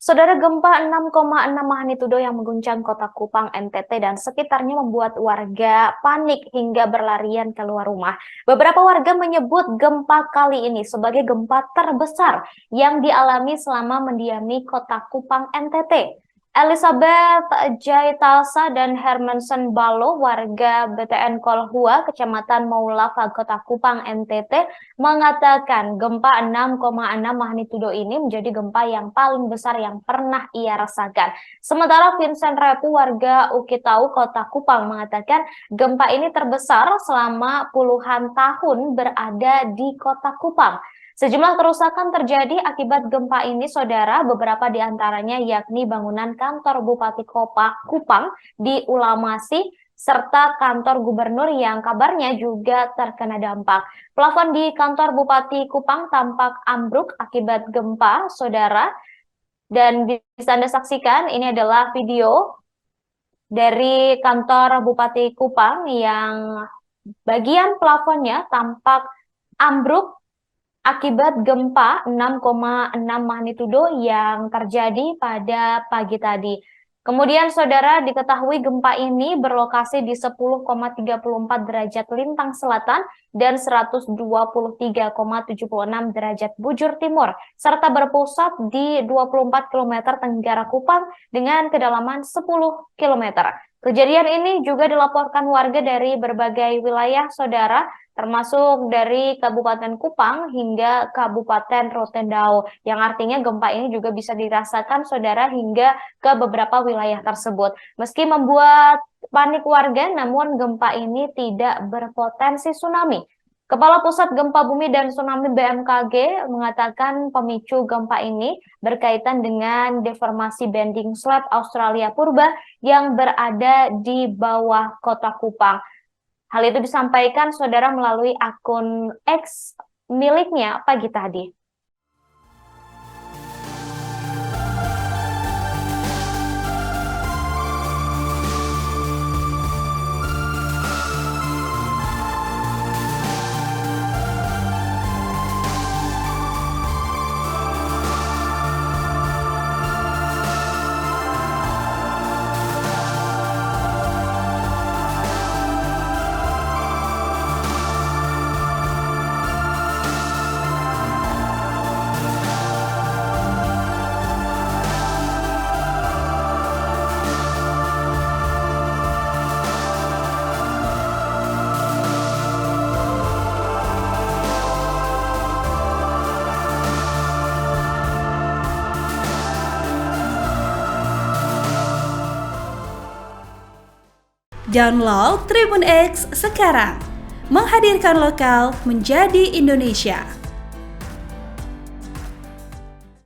Saudara, gempa 6,6 magnitudo yang mengguncang kota Kupang, NTT dan sekitarnya membuat warga panik hingga berlarian keluar rumah. Beberapa warga menyebut gempa kali ini sebagai gempa terbesar yang dialami selama mendiami kota Kupang, NTT. Elizabeth Jaitalsa dan Hermansen Balo, warga BTN Kolhua, Kecamatan Maulava, Kota Kupang, NTT, mengatakan gempa 6,6 magnitudo ini menjadi gempa yang paling besar yang pernah ia rasakan. Sementara Vincent Repu, warga Ukitau, Kota Kupang, mengatakan gempa ini terbesar selama puluhan tahun berada di Kota Kupang. Sejumlah kerusakan terjadi akibat gempa ini, saudara. Beberapa di antaranya yakni bangunan kantor Bupati Kupang di Ulamasi, serta kantor gubernur yang kabarnya juga terkena dampak. Plafon di kantor Bupati Kupang tampak ambruk akibat gempa, saudara. Dan bisa Anda saksikan, ini adalah video dari kantor Bupati Kupang yang bagian plafonnya tampak ambruk akibat gempa 6,6 magnitudo yang terjadi pada pagi tadi. Kemudian, saudara, diketahui gempa ini berlokasi di 10,34 derajat lintang selatan dan 123,76 derajat bujur timur, serta berpusat di 24 km tenggara Kupang dengan kedalaman 10 km. Kejadian ini juga dilaporkan warga dari berbagai wilayah, saudara, termasuk dari Kabupaten Kupang hingga Kabupaten Rotendao, yang artinya gempa ini juga bisa dirasakan, saudara, hingga ke beberapa wilayah tersebut. Meski membuat panik warga, namun gempa ini tidak berpotensi tsunami. Kepala Pusat Gempa Bumi dan Tsunami BMKG mengatakan pemicu gempa ini berkaitan dengan deformasi bending slab Australia Purba yang berada di bawah kota Kupang. Hal itu disampaikan, saudara, melalui akun X miliknya pagi tadi. Download Tribun X sekarang, menghadirkan lokal menjadi Indonesia.